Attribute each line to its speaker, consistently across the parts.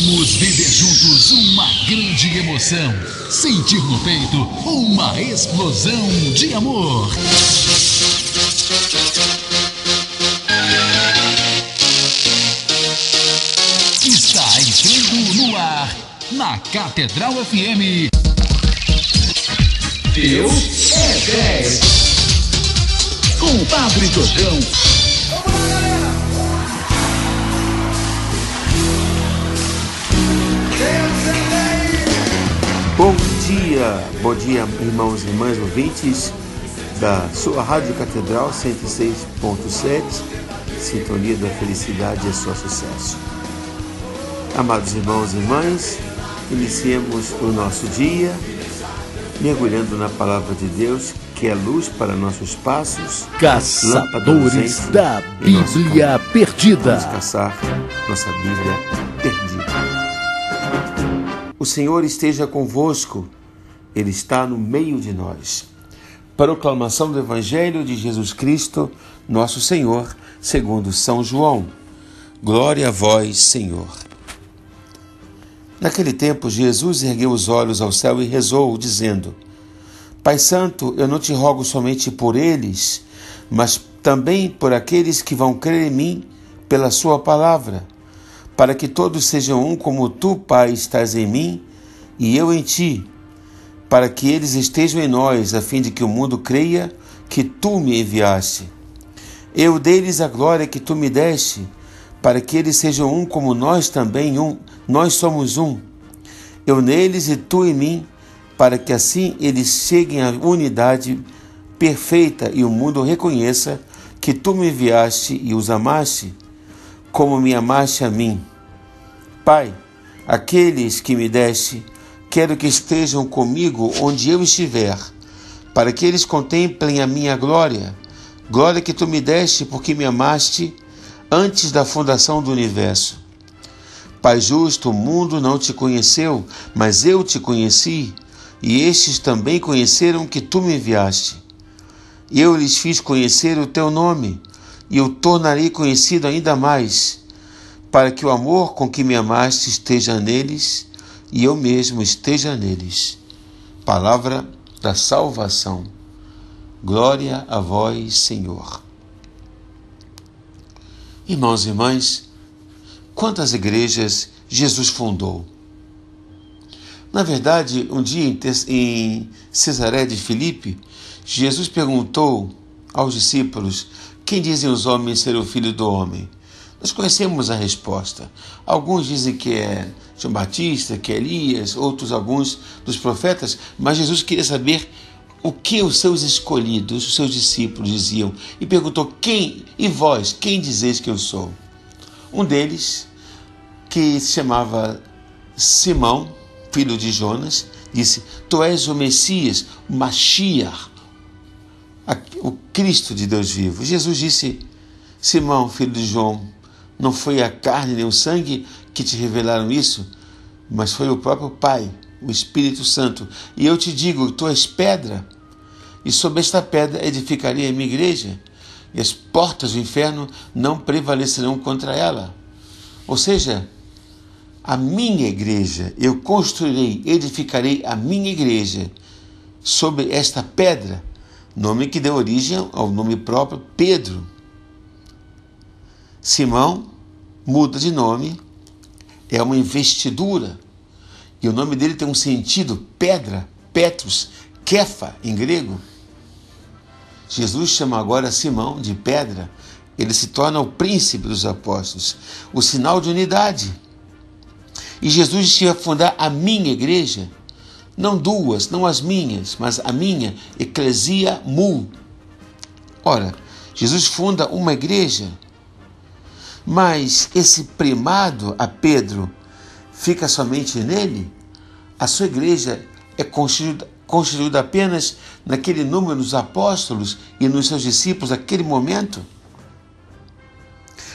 Speaker 1: Vamos viver juntos uma grande emoção. Sentir no peito uma explosão de amor. Está entrando no ar, na Catedral FM. Deus é 10. Com o Padre Jojão.
Speaker 2: Bom dia, irmãos e irmãs ouvintes da sua Rádio Catedral 106.7, Sintonia da Felicidade é só sucesso. Amados irmãos e irmãs, iniciemos o nosso dia mergulhando na Palavra de Deus, que é luz para nossos passos,
Speaker 1: Caçadores da Bíblia Perdida.
Speaker 2: Vamos caçar nossa Bíblia perdida. O Senhor esteja convosco, Ele está no meio de nós. Proclamação do Evangelho de Jesus Cristo, nosso Senhor, segundo São João. Glória a vós, Senhor. Naquele tempo, Jesus ergueu os olhos ao céu e rezou, dizendo: Pai Santo, eu não te rogo somente por eles, mas também por aqueles que vão crer em mim pela sua palavra, para que todos sejam um como tu, Pai, estás em mim e eu em ti, para que eles estejam em nós, a fim de que o mundo creia que tu me enviaste. Eu dei-lhes a glória que tu me deste, para que eles sejam um como nós também nós somos um. Eu neles e tu em mim, para que assim eles cheguem à unidade perfeita e o mundo reconheça que tu me enviaste e os amaste, como me amaste a mim. Pai, aqueles que me deste, quero que estejam comigo onde eu estiver, para que eles contemplem a minha glória, glória que tu me deste porque me amaste antes da fundação do universo. Pai justo, o mundo não te conheceu, mas eu te conheci, e estes também conheceram que tu me enviaste. Eu lhes fiz conhecer o teu nome, e o tornarei conhecido ainda mais, para que o amor com que me amaste esteja neles, e eu mesmo esteja neles. Palavra da salvação. Glória a vós, Senhor. Irmãos e irmãs, quantas igrejas Jesus fundou? Na verdade, um dia em Cesaré de Filipe, Jesus perguntou aos discípulos: quem dizem os homens ser o Filho do Homem? Nós conhecemos a resposta. Alguns dizem que é João Batista, que é Elias, outros alguns dos profetas, mas Jesus queria saber o que os seus escolhidos, os seus discípulos diziam, e perguntou: e vós, quem dizeis que eu sou? Um deles, que se chamava Simão, filho de Jonas, disse: tu és o Messias, o Mashiach, o Cristo de Deus vivo. Jesus disse: Simão, filho de João, não foi a carne nem o sangue que te revelaram isso, mas foi o próprio Pai, o Espírito Santo. E eu te digo, tu és pedra, e sobre esta pedra edificarei a minha igreja, e as portas do inferno não prevalecerão contra ela. Ou seja, a minha igreja, eu construirei, edificarei a minha igreja sobre esta pedra, nome que deu origem ao nome próprio Pedro. Simão muda de nome, é uma investidura, e o nome dele tem um sentido, pedra, Petros, Kefa em grego. Jesus chama agora Simão de pedra, ele se torna o príncipe dos apóstolos, o sinal de unidade. E Jesus ia fundar a minha igreja, não duas, não as minhas, mas a minha, Eclesia Mu. Ora, Jesus funda uma igreja, mas esse primado a Pedro fica somente nele? A sua igreja é constituída apenas naquele número dos apóstolos e nos seus discípulos naquele momento?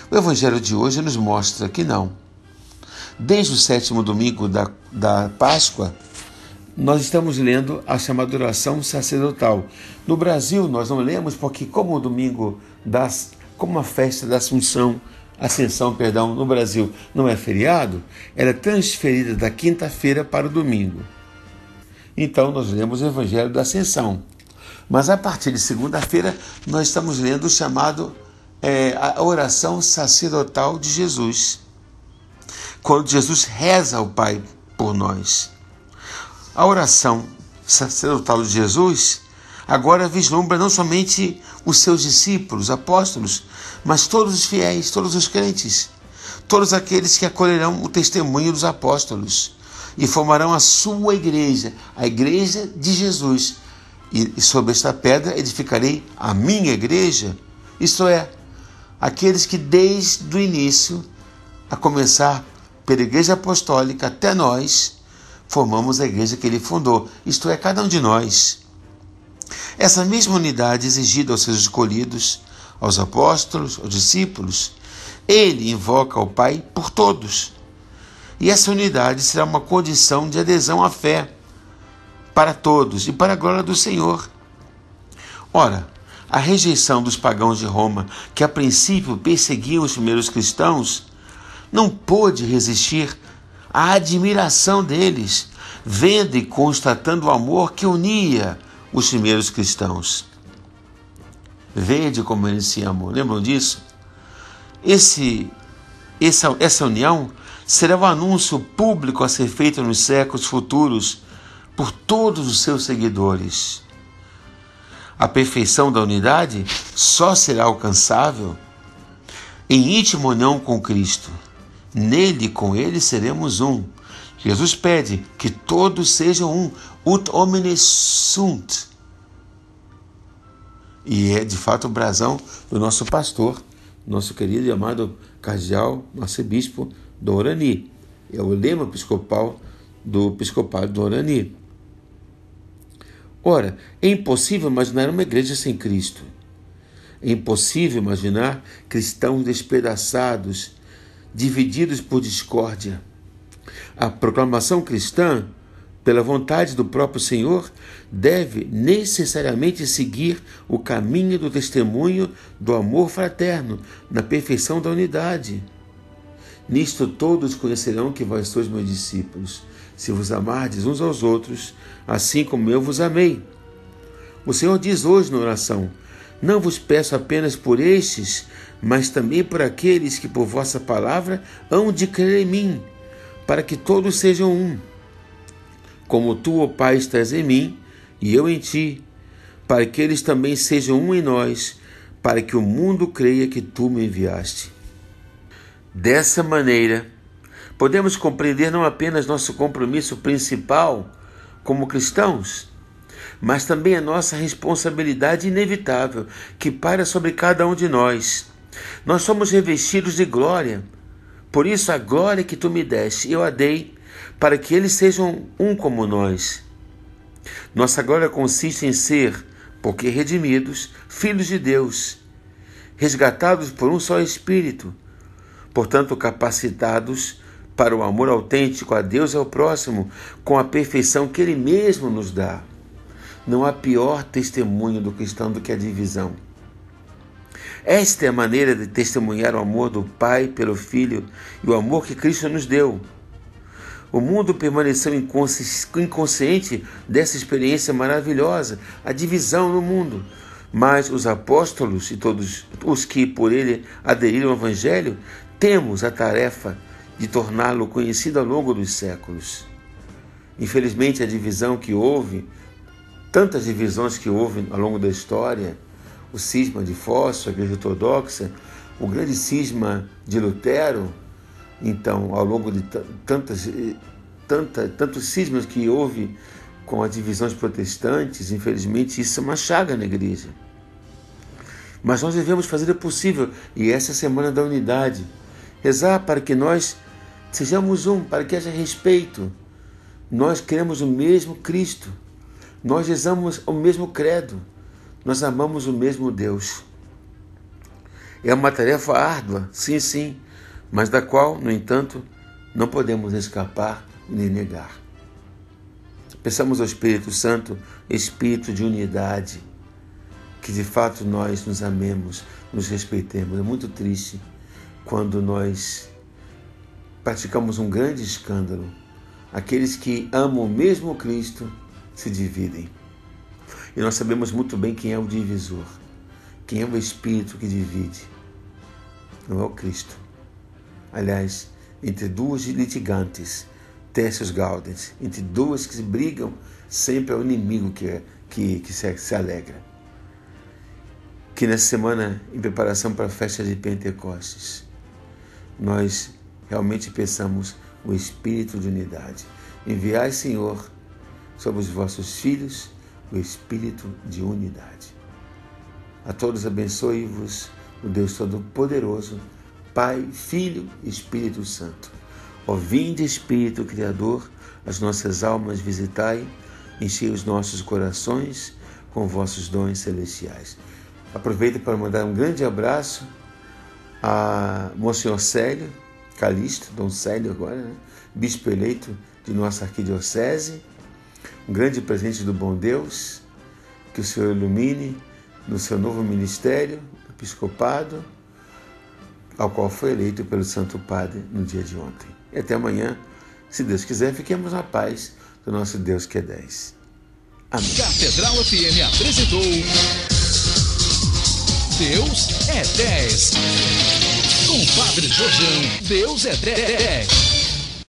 Speaker 2: O Evangelho de hoje nos mostra que não. Desde o 7º domingo da Páscoa, nós estamos lendo a chamada oração sacerdotal. No Brasil, nós não lemos porque, como a festa da Assunção Ascensão, perdão, no Brasil não é feriado, ela é transferida da quinta-feira para o domingo. Então nós lemos o Evangelho da Ascensão. Mas a partir de segunda-feira nós estamos lendo o chamado a oração sacerdotal de Jesus. Quando Jesus reza ao Pai por nós. A oração sacerdotal de Jesus agora vislumbra não somente os seus discípulos, apóstolos, mas todos os fiéis, todos os crentes, todos aqueles que acolherão o testemunho dos apóstolos e formarão a sua igreja, a igreja de Jesus. E sobre esta pedra edificarei a minha igreja, isto é, aqueles que desde o início, a começar pela igreja apostólica até nós, formamos a igreja que ele fundou, isto é, cada um de nós. Essa mesma unidade exigida aos seus escolhidos, aos apóstolos, aos discípulos, ele invoca ao Pai por todos. E essa unidade será uma condição de adesão à fé para todos e para a glória do Senhor. Ora, a rejeição dos pagãos de Roma, que a princípio perseguiam os primeiros cristãos, não pôde resistir à admiração deles, vendo e constatando o amor que unia os primeiros cristãos. Vede como eles se amam. Lembram disso? Essa união será um anúncio público a ser feito nos séculos futuros por todos os seus seguidores. A perfeição da unidade só será alcançável em íntima união com Cristo. Nele e com ele seremos um. Jesus pede que todos sejam um. Ut homines sunt. E é de fato o brasão do nosso pastor, nosso querido e amado cardeal, arcebispo do Orani. É o lema episcopal do episcopado do Orani. Ora, é impossível imaginar uma igreja sem Cristo. É impossível imaginar cristãos despedaçados, divididos por discórdia. A proclamação cristã, pela vontade do próprio Senhor, deve necessariamente seguir o caminho do testemunho do amor fraterno, na perfeição da unidade. Nisto todos conhecerão que vós sois meus discípulos, se vos amardes uns aos outros, assim como eu vos amei. O Senhor diz hoje na oração: não vos peço apenas por estes, mas também por aqueles que por vossa palavra hão de crer em mim, para que todos sejam um. Como tu, ó Pai, estás em mim, e eu em ti, para que eles também sejam um em nós, para que o mundo creia que tu me enviaste. Dessa maneira, podemos compreender não apenas nosso compromisso principal como cristãos, mas também a nossa responsabilidade inevitável que paira sobre cada um de nós. Nós somos revestidos de glória, por isso a glória que tu me deste, eu a dei, para que eles sejam um como nós. Nossa glória consiste em ser, porque redimidos, filhos de Deus, resgatados por um só Espírito, portanto capacitados para o amor autêntico a Deus e ao próximo, com a perfeição que Ele mesmo nos dá. Não há pior testemunho do cristão do que a divisão. Esta é a maneira de testemunhar o amor do Pai pelo Filho e o amor que Cristo nos deu. O mundo permaneceu inconsciente dessa experiência maravilhosa, a divisão no mundo. Mas os apóstolos e todos os que por ele aderiram ao Evangelho, temos a tarefa de torná-lo conhecido ao longo dos séculos. Infelizmente, a divisão que houve, tantas divisões que houve ao longo da história, o cisma de Fosso, a Igreja Ortodoxa, o grande cisma de Lutero, então, ao longo de tantos cismas que houve com as divisões protestantes, infelizmente, isso é uma chaga na igreja. Mas nós devemos fazer o possível, e essa é a Semana da Unidade, rezar para que nós sejamos um, para que haja respeito. Nós queremos o mesmo Cristo, nós rezamos o mesmo credo, nós amamos o mesmo Deus. É uma tarefa árdua, sim, mas da qual, no entanto, não podemos escapar nem negar. Peçamos ao Espírito Santo, Espírito de unidade, que de fato nós nos amemos, nos respeitemos. É muito triste quando nós praticamos um grande escândalo. Aqueles que amam o mesmo Cristo se dividem. E nós sabemos muito bem quem é o divisor, quem é o Espírito que divide. Não é o Cristo. Aliás, entre duas litigantes, tercios gaudens, entre duas que se brigam, sempre é o inimigo que se alegra. Que nessa semana, em preparação para a festa de Pentecostes, nós realmente peçamos o Espírito de unidade. Enviai, Senhor, sobre os vossos filhos o Espírito de unidade. A todos abençoe-vos o Deus Todo-Poderoso, Pai, Filho e Espírito Santo. Ó vinde, Espírito Criador, as nossas almas visitai, enchei os nossos corações com vossos dons celestiais. Aproveito para mandar um grande abraço a Monsenhor Célio Calixto, Dom Célio agora, né? Bispo eleito de nossa arquidiocese. Um grande presente do bom Deus, que o Senhor ilumine no seu novo ministério, episcopado, ao qual foi eleito pelo Santo Padre no dia de ontem. E até amanhã, se Deus quiser, fiquemos na paz do nosso Deus que é 10. Amém.
Speaker 1: Catedral FM apresentou Deus é 10. Com Padre Jorjão, Deus é 10.